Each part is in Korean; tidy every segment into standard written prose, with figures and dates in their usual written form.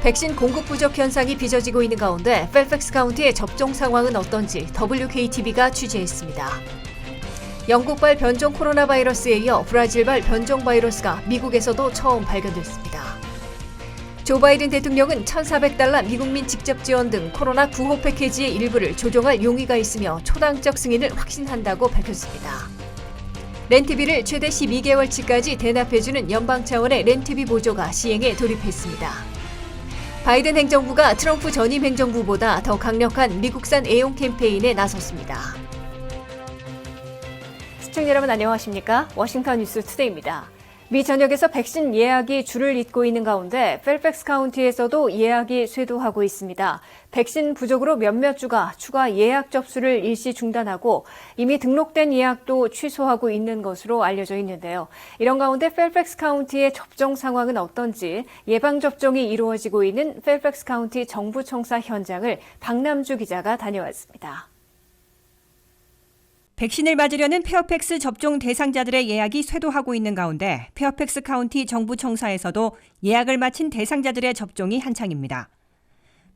백신 공급 부족 현상이 빚어지고 있는 가운데 펠팩스 카운티의 접종 상황은 어떤지 WKTV가 취재했습니다. 영국발 변종 코로나 바이러스에 이어 브라질발 변종 바이러스가 미국에서도 처음 발견됐습니다. 조 바이든 대통령은 $1,400 미국민 직접 지원 등 코로나 구호 패키지의 일부를 조정할 용의가 있으며 초당적 승인을 확신한다고 밝혔습니다. 렌트비를 최대 12개월치까지 대납해주는 연방 차원의 렌트비 보조가 시행에 돌입했습니다. 바이든 행정부가 트럼프 전임 행정부보다 더 강력한 미국산 애용 캠페인에 나섰습니다. 시청자 여러분 안녕하십니까? 워싱턴 뉴스 투데이입니다. 미 전역에서 백신 예약이 줄을 잇고 있는 가운데 펠팩스 카운티에서도 예약이 쇄도하고 있습니다. 백신 부족으로 몇몇 주가 추가 예약 접수를 일시 중단하고 이미 등록된 예약도 취소하고 있는 것으로 알려져 있는데요. 이런 가운데 펠팩스 카운티의 접종 상황은 어떤지 예방접종이 이루어지고 있는 펠팩스 카운티 정부청사 현장을 박남주 기자가 다녀왔습니다. 백신을 맞으려는 페어팩스 접종 대상자들의 예약이 쇄도하고 있는 가운데 페어팩스 카운티 정부청사에서도 예약을 마친 대상자들의 접종이 한창입니다.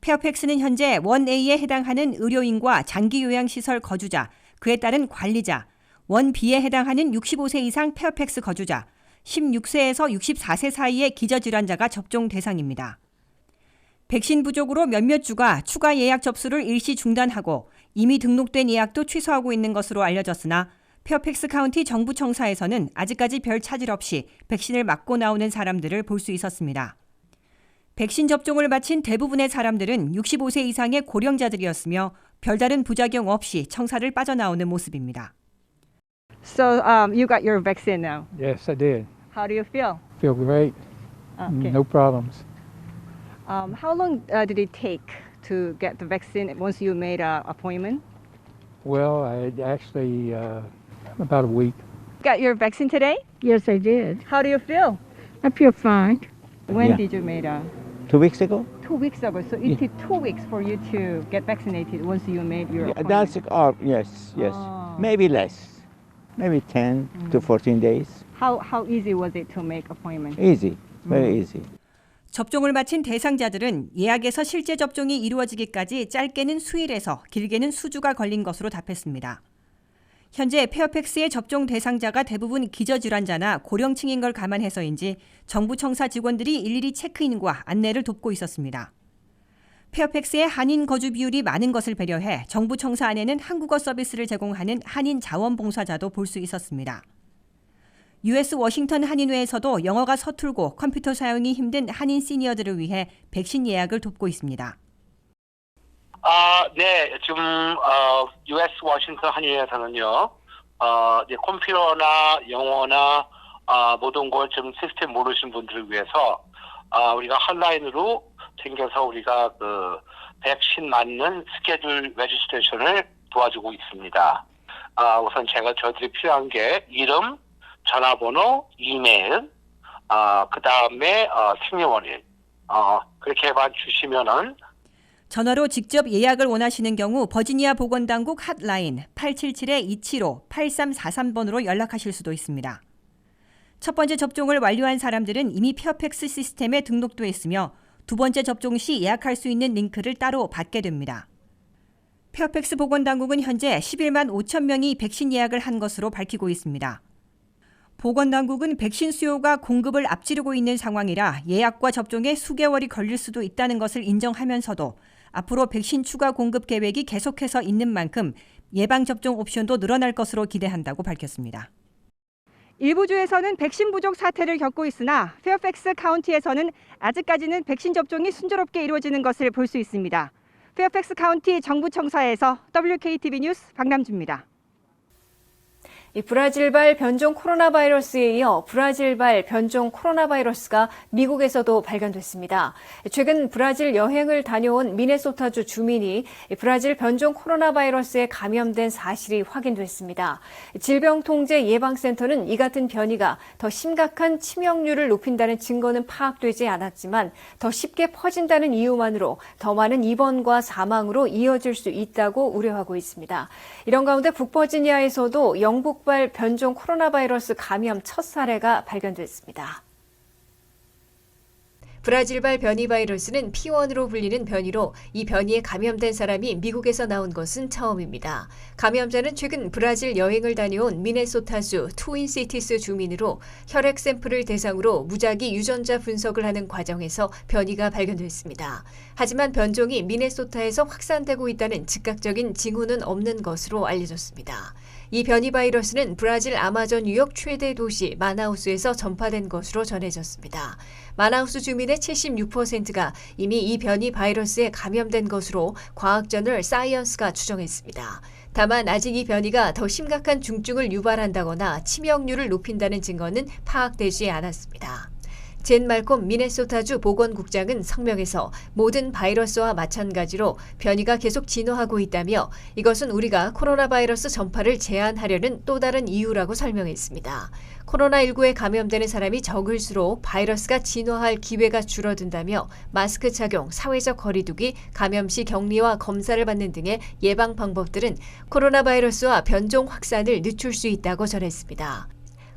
페어팩스는 현재 1A에 해당하는 의료인과 장기요양시설 거주자, 그에 따른 관리자, 1B에 해당하는 65세 이상 페어팩스 거주자, 16세에서 64세 사이의 기저질환자가 접종 대상입니다. 백신 부족으로 몇몇 주가 추가 예약 접수를 일시 중단하고 이미 등록된 예약도 취소하고 있는 것으로 알려졌으나 페어팩스 카운티 정부청사에서는 아직까지 별 차질 없이 백신을 맞고 나오는 사람들을 볼 수 있었습니다. 백신 접종을 마친 대부분의 사람들은 65세 이상의 고령자들이었으며 별다른 부작용 없이 청사를 빠져나오는 모습입니다. So you got your vaccine now. Yes, I did. How do you feel? Feel great. Okay. No problems. How long did it take to get the vaccine once you made an appointment? Well, I actually about a week. Got your vaccine today? Yes, I did. How do you feel? I feel fine. When Yeah. did you make a? 2 weeks ago? 2 weeks ago. So it took 2 weeks for you to get vaccinated once you made your Yeah, appointment. that's yes. Oh. Maybe less. Maybe 10 to 14 days. How easy was it to make appointment? Easy, very easy. 접종을 마친 대상자들은 예약에서 실제 접종이 이루어지기까지 짧게는 수일에서 길게는 수주가 걸린 것으로 답했습니다. 현재 페어팩스의 접종 대상자가 대부분 기저질환자나 고령층인 걸 감안해서인지 정부청사 직원들이 일일이 체크인과 안내를 돕고 있었습니다. 페어팩스의 한인 거주 비율이 많은 것을 배려해 정부청사 안에는 한국어 서비스를 제공하는 한인 자원봉사자도 볼 수 있었습니다. US 워싱턴 한인회에서도 영어가 서툴고 컴퓨터 사용이 힘든 한인 시니어들을 위해 백신 예약을 돕고 있습니다. 네, 지금 US 워싱턴 한인회에서는요, 이제 컴퓨터나 영어나 모든 걸 좀 시스템 모르시는 분들을 위해서 우리가 핫라인으로 챙겨서 우리가 그 백신 맞는 스케줄 레지스트레이션을 도와주고 있습니다. 우선 저희들이 필요한 게 이름, 전화번호, 이메일, 그 다음에 생년월일 그렇게만 주시면은. 전화로 직접 예약을 원하시는 경우 버지니아 보건당국 핫라인 877-275-8343번으로 연락하실 수도 있습니다. 첫 번째 접종을 완료한 사람들은 이미 페어팩스 시스템에 등록돼 있으며 두 번째 접종 시 예약할 수 있는 링크를 따로 받게 됩니다. 페어팩스 보건당국은 현재 11만 5천 명이 백신 예약을 한 것으로 밝히고 있습니다. 보건당국은 백신 수요가 공급을 앞지르고 있는 상황이라 예약과 접종에 수개월이 걸릴 수도 있다는 것을 인정하면서도 앞으로 백신 추가 공급 계획이 계속해서 있는 만큼 예방접종 옵션도 늘어날 것으로 기대한다고 밝혔습니다. 일부 주에서는 백신 부족 사태를 겪고 있으나 페어팩스 카운티에서는 아직까지는 백신 접종이 순조롭게 이루어지는 것을 볼 수 있습니다. 페어팩스 카운티 정부청사에서 WKTV 뉴스 박남주입니다. 브라질발 변종 코로나 바이러스에 이어 브라질발 변종 코로나 바이러스가 미국에서도 발견됐습니다. 최근 브라질 여행을 다녀온 미네소타주 주민이 브라질 변종 코로나 바이러스에 감염된 사실이 확인됐습니다. 질병통제예방센터는 이 같은 변이가 더 심각한 치명률을 높인다는 증거는 파악되지 않았지만 더 쉽게 퍼진다는 이유만으로 더 많은 입원과 사망으로 이어질 수 있다고 우려하고 있습니다. 이런 가운데 북버지니아에서도 영국 변종 코로나 바이러스 감염 첫 사례가 발견됐습니다. 브라질발 변이 바이러스는 P1으로 불리는 변이로 이 변이에 감염된 사람이 미국에서 나온 것은 처음입니다. 감염자는 최근 브라질 여행을 다녀온 미네소타주 트윈시티스 주민으로 혈액 샘플을 대상으로 무작위 유전자 분석을 하는 과정에서 변이가 발견됐습니다. 하지만 변종이 미네소타에서 확산되고 있다는 즉각적인 징후는 없는 것으로 알려졌습니다. 이 변이 바이러스는 브라질 아마존 유역 최대 도시 마나우스에서 전파된 것으로 전해졌습니다. 마나우스 주민의 76%가 이미 이 변이 바이러스에 감염된 것으로 과학저널 사이언스가 추정했습니다. 다만 아직 이 변이가 더 심각한 중증을 유발한다거나 치명률을 높인다는 증거는 파악되지 않았습니다. 젠 말콤 미네소타주 보건국장은 성명에서 모든 바이러스와 마찬가지로 변이가 계속 진화하고 있다며 이것은 우리가 코로나 바이러스 전파를 제한하려는 또 다른 이유라고 설명했습니다. 코로나19에 감염되는 사람이 적을수록 바이러스가 진화할 기회가 줄어든다며 마스크 착용, 사회적 거리두기, 감염 시 격리와 검사를 받는 등의 예방 방법들은 코로나 바이러스와 변종 확산을 늦출 수 있다고 전했습니다.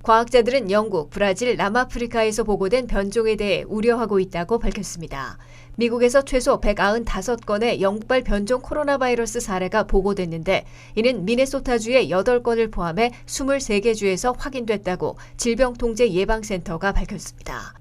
과학자들은 영국, 브라질, 남아프리카에서 보고된 변종에 대해 우려하고 있다고 밝혔습니다. 미국에서 최소 195건의 영국발 변종 코로나 바이러스 사례가 보고됐는데 이는 미네소타주의 8건을 포함해 23개 주에서 확인됐다고 질병통제예방센터가 밝혔습니다.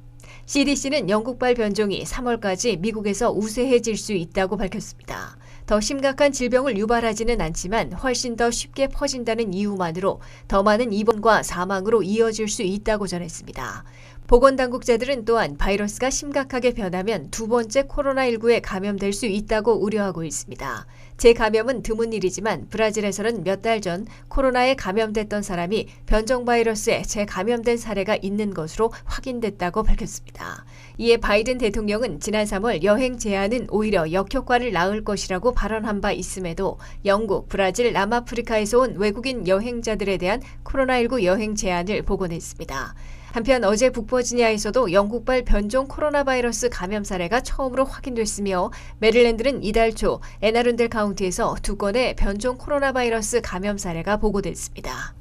CDC는 영국발 변종이 3월까지 미국에서 우세해질 수 있다고 밝혔습니다. 더 심각한 질병을 유발하지는 않지만 훨씬 더 쉽게 퍼진다는 이유만으로 더 많은 입원과 사망으로 이어질 수 있다고 전했습니다. 보건당국자들은 또한 바이러스가 심각하게 변하면 두 번째 코로나19에 감염될 수 있다고 우려하고 있습니다. 재감염은 드문 일이지만 브라질에서는 몇 달 전 코로나에 감염됐던 사람이 변종 바이러스에 재감염된 사례가 있는 것으로 확인됐다고 밝혔습니다. 이에 바이든 대통령은 지난 3월 여행 제한은 오히려 역효과를 낳을 것이라고 발언한 바 있음에도 영국, 브라질, 남아프리카에서 온 외국인 여행자들에 대한 코로나19 여행 제한을 복원했습니다. 한편 어제 북버지니아에서도 영국발 변종 코로나 바이러스 감염 사례가 처음으로 확인됐으며 메릴랜드는 이달 초 애나룬델 카운티에서 2건의 변종 코로나 바이러스 감염 사례가 보고됐습니다.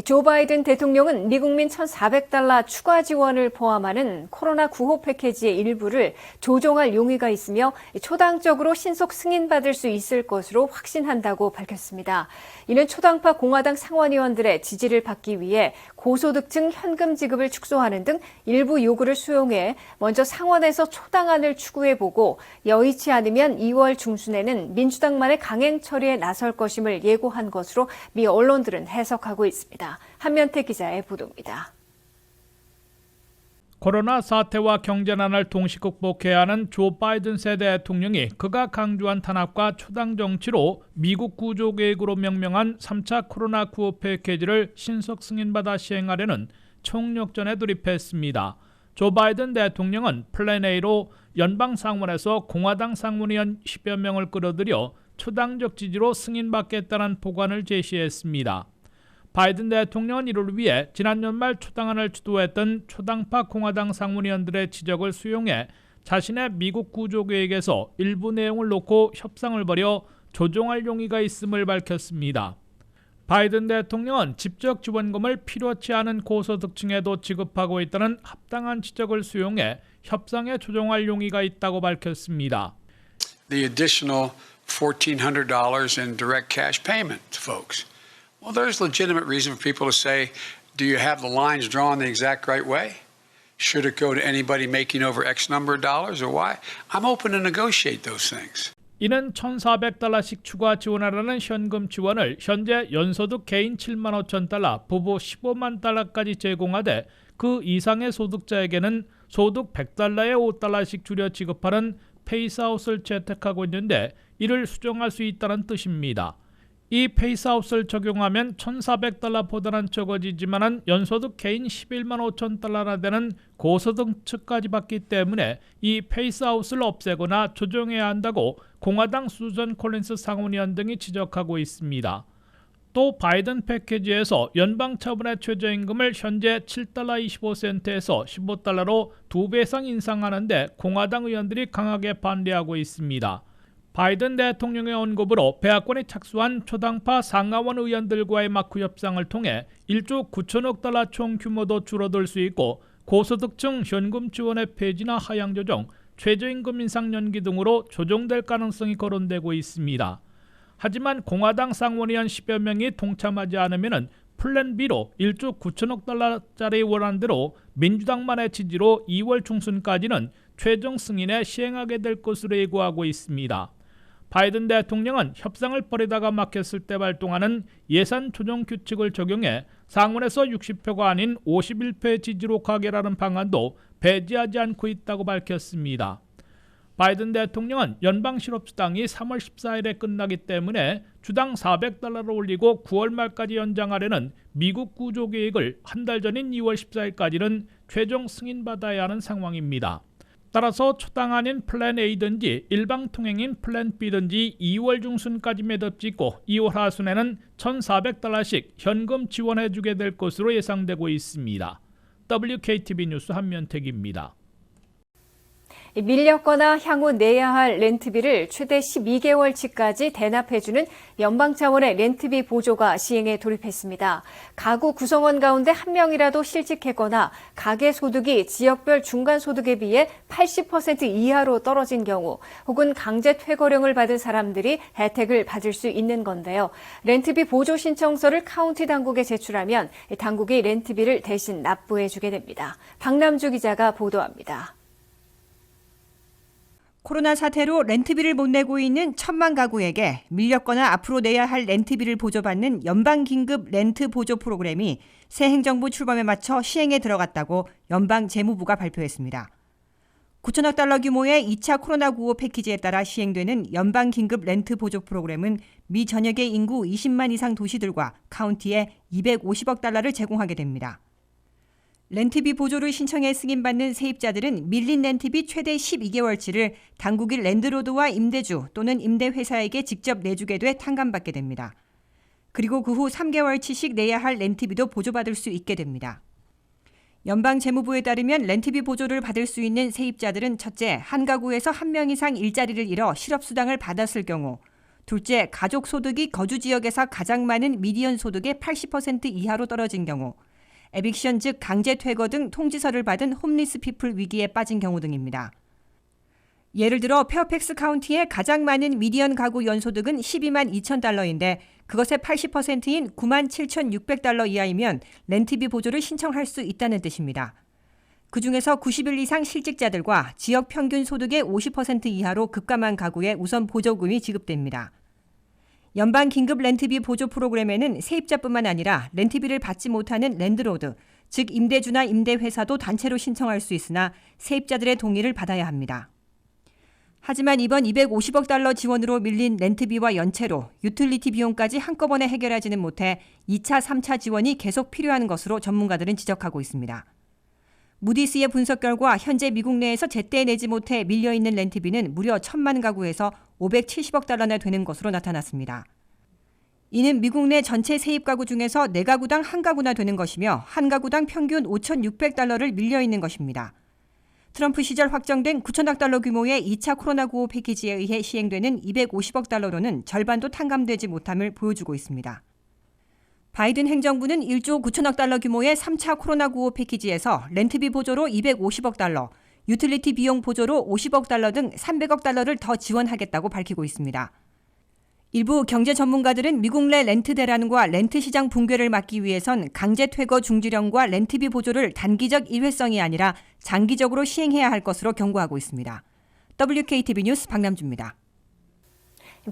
조 바이든 대통령은 미국민 1,400달러 추가 지원을 포함하는 코로나 구호 패키지의 일부를 조정할 용의가 있으며 초당적으로 신속 승인받을 수 있을 것으로 확신한다고 밝혔습니다. 이는 초당파 공화당 상원의원들의 지지를 받기 위해 고소득층 현금 지급을 축소하는 등 일부 요구를 수용해 먼저 상원에서 초당안을 추구해보고 여의치 않으면 2월 중순에는 민주당만의 강행 처리에 나설 것임을 예고한 것으로 미 언론들은 해석하고 있습니다. 한면태 기자의 보도입니다. 코로나 사태와 경제난을 동시 극복해야 하는 조 바이든 새 대통령이 그가 강조한 탄압과 초당 정치로 미국 구조계획으로 명명한 3차 코로나 구호 패키지를 신속 승인받아 시행하려는 총력전에 돌입했습니다. 조 바이든 대통령은 플랜 A로 연방 상원에서 공화당 상원의원 10여 명을 끌어들여 초당적 지지로 승인받겠다는 보관을 제시했습니다. 바이든 대통령은 이를 위해 지난 연말 초당안을 주도했던 초당파 공화당 상원의원들의 지적을 수용해 자신의 미국 구조계획에서 일부 내용을 놓고 협상을 벌여 조정할 용의가 있음을 밝혔습니다. 바이든 대통령은 집적 지원금을 필요치 않은 고소득층에도 지급하고 있다는 합당한 지적을 수용해 협상에 조정할 용의가 있다고 밝혔습니다. The additional $1,400 in direct cash payment to folks. Well, there's legitimate reason for people to say, do you have the lines drawn the exact right way? Should it go to anybody making over X number of dollars or why? I'm open to negotiate those things. 이는 1,400달러씩 추가 지원하라는 현금 지원을 현재 연소득 개인 7만 5천 달러, 부부 15만 달러까지 제공하되 그 이상의 소득자에게는 소득 100달러에 5달러씩 줄여 지급하는 페이스아웃을 채택하고 있는데 이를 수정할 수 있다는 뜻입니다. 이 페이스아웃을 적용하면 1,400달러보다는 적어지지만 연소득 개인 11만 5천 달러나 되는 고소득층까지 받기 때문에 이 페이스아웃을 없애거나 조정해야 한다고 공화당 수전 콜린스 상원의원 등이 지적하고 있습니다. 또 바이든 패키지에서 연방 차분의 최저임금을 현재 7달러 25센트에서 15달러로 2배 이상 인상하는데 공화당 의원들이 강하게 반대하고 있습니다. 바이든 대통령의 언급으로 배합권에 착수한 초당파 상하원 의원들과의 마크 협상을 통해 1조 9천억 달러 총 규모도 줄어들 수 있고 고소득층 현금 지원의 폐지나 하향 조정, 최저임금 인상 연기 등으로 조정될 가능성이 거론되고 있습니다. 하지만 공화당 상원의원 10여 명이 동참하지 않으면 플랜 B로 1조 9천억 달러짜리 원안대로 민주당만의 지지로 2월 중순까지는 최종 승인에 시행하게 될 것으로 예고하고 있습니다. 바이든 대통령은 협상을 벌이다가 막혔을 때 발동하는 예산 조정 규칙을 적용해 상원에서 60표가 아닌 51표의 지지로 가결하는 방안도 배제하지 않고 있다고 밝혔습니다. 바이든 대통령은 연방 실업수당이 3월 14일에 끝나기 때문에 주당 $400를 올리고 9월 말까지 연장하려는 미국 구조 계획을 한 달 전인 2월 14일까지는 최종 승인받아야 하는 상황입니다. 따라서 초당 아닌 플랜 A든지 일방 통행인 플랜 B든지 2월 중순까지 매듭짓고 2월 하순에는 $1,400씩 현금 지원해주게 될 것으로 예상되고 있습니다. WKTV 뉴스 한면택입니다. 밀렸거나 향후 내야 할 렌트비를 최대 12개월치까지 대납해주는 연방 차원의 렌트비 보조가 시행에 돌입했습니다. 가구 구성원 가운데 한 명이라도 실직했거나 가계 소득이 지역별 중간 소득에 비해 80% 이하로 떨어진 경우 혹은 강제 퇴거령을 받은 사람들이 혜택을 받을 수 있는 건데요. 렌트비 보조 신청서를 카운티 당국에 제출하면 당국이 렌트비를 대신 납부해주게 됩니다. 박남주 기자가 보도합니다. 코로나 사태로 렌트비를 못 내고 있는 1,000만 가구에게 밀렸거나 앞으로 내야 할 렌트비를 보조받는 연방 긴급 렌트 보조 프로그램이 새 행정부 출범에 맞춰 시행에 들어갔다고 연방 재무부가 발표했습니다. 9천억 달러 규모의 2차 코로나9 패키지에 따라 시행되는 연방 긴급 렌트 보조 프로그램은 미 전역의 인구 20만 이상 도시들과 카운티에 $250억 달러를 제공하게 됩니다. 렌트비 보조를 신청해 승인받는 세입자들은 밀린 렌트비 최대 12개월치를 당국이 랜드로드와 임대주 또는 임대회사에게 직접 내주게 돼 탕감받게 됩니다. 그리고 그 후 3개월치씩 내야 할 렌트비도 보조받을 수 있게 됩니다. 연방 재무부에 따르면 렌트비 보조를 받을 수 있는 세입자들은 첫째, 한 가구에서 한 명 이상 일자리를 잃어 실업수당을 받았을 경우, 둘째, 가족 소득이 거주 지역에서 가장 많은 미디언 소득의 80% 이하로 떨어진 경우, 에빅션 즉 강제 퇴거 등 통지서를 받은 홈리스 피플 위기에 빠진 경우 등입니다. 예를 들어 페어팩스 카운티의 가장 많은 미디언 가구 연소득은 12만 2천 달러인데 그것의 80%인 9만 7,600달러 이하이면 렌트비 보조를 신청할 수 있다는 뜻입니다. 그중에서 90일 이상 실직자들과 지역 평균 소득의 50% 이하로 급감한 가구에 우선 보조금이 지급됩니다. 연방 긴급 렌트비 보조 프로그램에는 세입자뿐만 아니라 렌트비를 받지 못하는 랜드로드, 즉 임대주나 임대회사도 단체로 신청할 수 있으나 세입자들의 동의를 받아야 합니다. 하지만 이번 250억 달러 지원으로 밀린 렌트비와 연체로 유틸리티 비용까지 한꺼번에 해결하지는 못해 2차, 3차 지원이 계속 필요한 것으로 전문가들은 지적하고 있습니다. 무디스의 분석 결과 현재 미국 내에서 제때 내지 못해 밀려있는 렌트비는 무려 1,000만 가구에서 570억 달러나 되는 것으로 나타났습니다. 이는 미국 내 전체 세입 가구 중에서 4가구당 1가구나 되는 것이며 한 가구당 평균 5,600달러를 밀려있는 것입니다. 트럼프 시절 확정된 9천억 달러 규모의 2차 코로나9 패키지에 의해 시행되는 250억 달러로는 절반도 탕감되지 못함을 보여주고 있습니다. 바이든 행정부는 1조 9천억 달러 규모의 3차 코로나9 패키지에서 렌트비 보조로 250억 달러, 유틸리티 비용 보조로 50억 달러 등 300억 달러를 더 지원하겠다고 밝히고 있습니다. 일부 경제 전문가들은 미국 내 렌트 대란과 렌트 시장 붕괴를 막기 위해선 강제 퇴거 중지령과 렌트비 보조를 단기적 일회성이 아니라 장기적으로 시행해야 할 것으로 경고하고 있습니다. WKTV 뉴스 박남주입니다.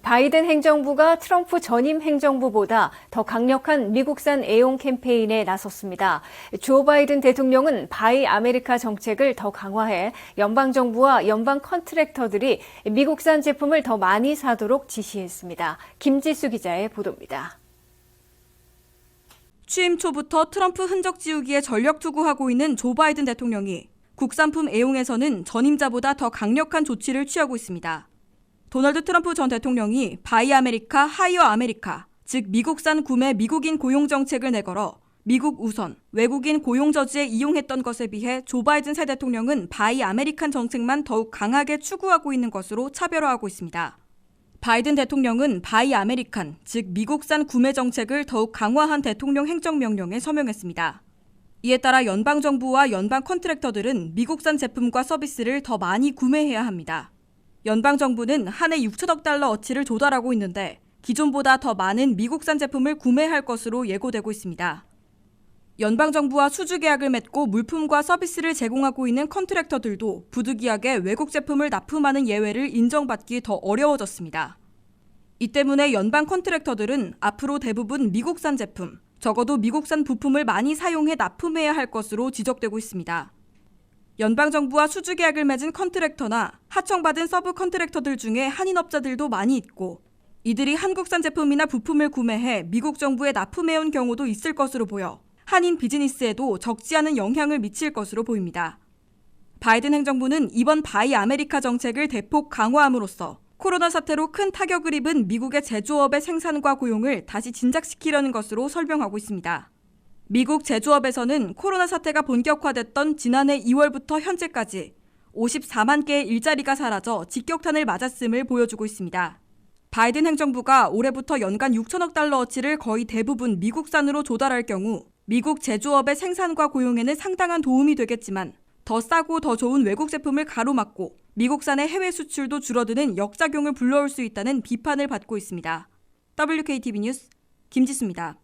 바이든 행정부가 트럼프 전임 행정부보다 더 강력한 미국산 애용 캠페인에 나섰습니다. 조 바이든 대통령은 바이 아메리카 정책을 더 강화해 연방정부와 연방 컨트랙터들이 미국산 제품을 더 많이 사도록 지시했습니다. 김지수 기자의 보도입니다. 취임 초부터 트럼프 흔적 지우기에 전력 투구하고 있는 조 바이든 대통령이 국산품 애용에서는 전임자보다 더 강력한 조치를 취하고 있습니다. 도널드 트럼프 전 대통령이 바이 아메리카, 하이어 아메리카, 즉 미국산 구매 미국인 고용 정책을 내걸어 미국 우선, 외국인 고용 저지에 이용했던 것에 비해 조 바이든 새 대통령은 바이 아메리칸 정책만 더욱 강하게 추구하고 있는 것으로 차별화하고 있습니다. 바이든 대통령은 바이 아메리칸, 즉 미국산 구매 정책을 더욱 강화한 대통령 행정명령에 서명했습니다. 이에 따라 연방정부와 연방 컨트랙터들은 미국산 제품과 서비스를 더 많이 구매해야 합니다. 연방정부는 한 해 6천억 달러 어치를 조달하고 있는데 기존보다 더 많은 미국산 제품을 구매할 것으로 예고되고 있습니다. 연방정부와 수주 계약을 맺고 물품과 서비스를 제공하고 있는 컨트랙터들도 부득이하게 외국 제품을 납품하는 예외를 인정받기 더 어려워졌습니다. 이 때문에 연방 컨트랙터들은 앞으로 대부분 미국산 제품, 적어도 미국산 부품을 많이 사용해 납품해야 할 것으로 지적되고 있습니다. 연방정부와 수주 계약을 맺은 컨트랙터나 하청받은 서브 컨트랙터들 중에 한인업자들도 많이 있고 이들이 한국산 제품이나 부품을 구매해 미국 정부에 납품해온 경우도 있을 것으로 보여 한인 비즈니스에도 적지 않은 영향을 미칠 것으로 보입니다. 바이든 행정부는 이번 바이 아메리카 정책을 대폭 강화함으로써 코로나 사태로 큰 타격을 입은 미국의 제조업의 생산과 고용을 다시 진작시키려는 것으로 설명하고 있습니다. 미국 제조업에서는 코로나 사태가 본격화됐던 지난해 2월부터 현재까지 54만 개의 일자리가 사라져 직격탄을 맞았음을 보여주고 있습니다. 바이든 행정부가 올해부터 연간 6천억 달러어치를 거의 대부분 미국산으로 조달할 경우 미국 제조업의 생산과 고용에는 상당한 도움이 되겠지만 더 싸고 더 좋은 외국 제품을 가로막고 미국산의 해외 수출도 줄어드는 역작용을 불러올 수 있다는 비판을 받고 있습니다. WKTV 뉴스 김지수입니다.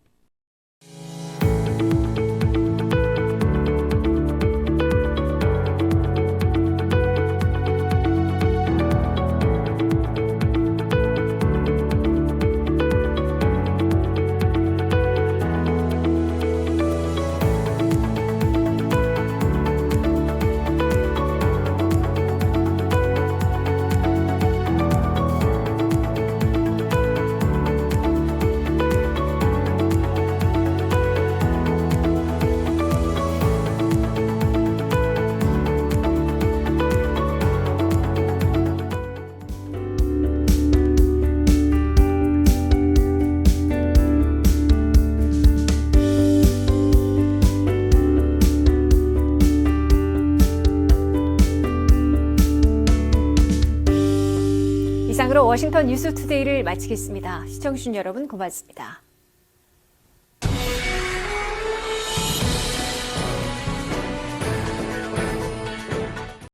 이상으로 워싱턴 뉴스투데이를 마치겠습니다. 시청해주신 여러분 고맙습니다.